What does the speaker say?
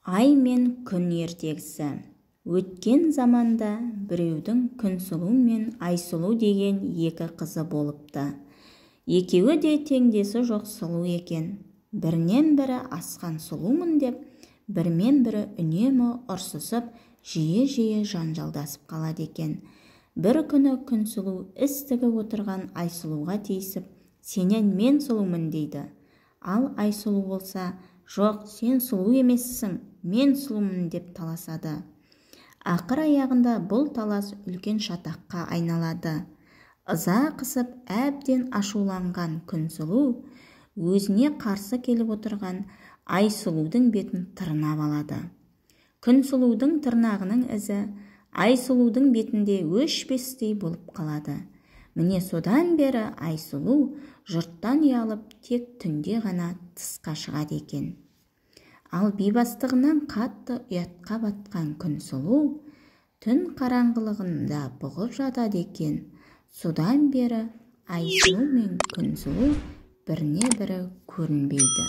Ай мен күн ертегісі. Өткен заманда біреудің Күнсұлу мен Айсұлу деген екі қызы болыпты. Екеуі де теңдесі жоқ сұлу екен. Бірінен бірі асқан сұлумын деп, бірімен бірі үнемі ұрсысып, жиі-жиі жанжалдасып қалады екен. Бір күні Күнсұлу іс тігіп отырған Айсұлуға тиісіп, сенен мен сұлумын дейді. Ал Айсұлу болса, жоқ, сен сұлу емессің, мен сұлумын деп таласады. Ақыр аяғында бұл талас үлкен шатаққа айналады. Ыза қысып әбден ашуланған Күнсұлу өзіне қарсы келіп отырған Айсұлудың бетін тырнап алады. Күнсұлудың тырнағының ізі Айсұлудың бетінде өшпестей болып қалады. Міне содан бері Айсұлу жұрттан ұялып тек түнде ғана тысқа шығады екен. Ал бейбастығынан қатты ұятқа батқан Күнсұлу түн қараңғылығында бұғып жатады екен. Содан бері Айсұлу мен Күнсұлу біріне бірі көрінбейді.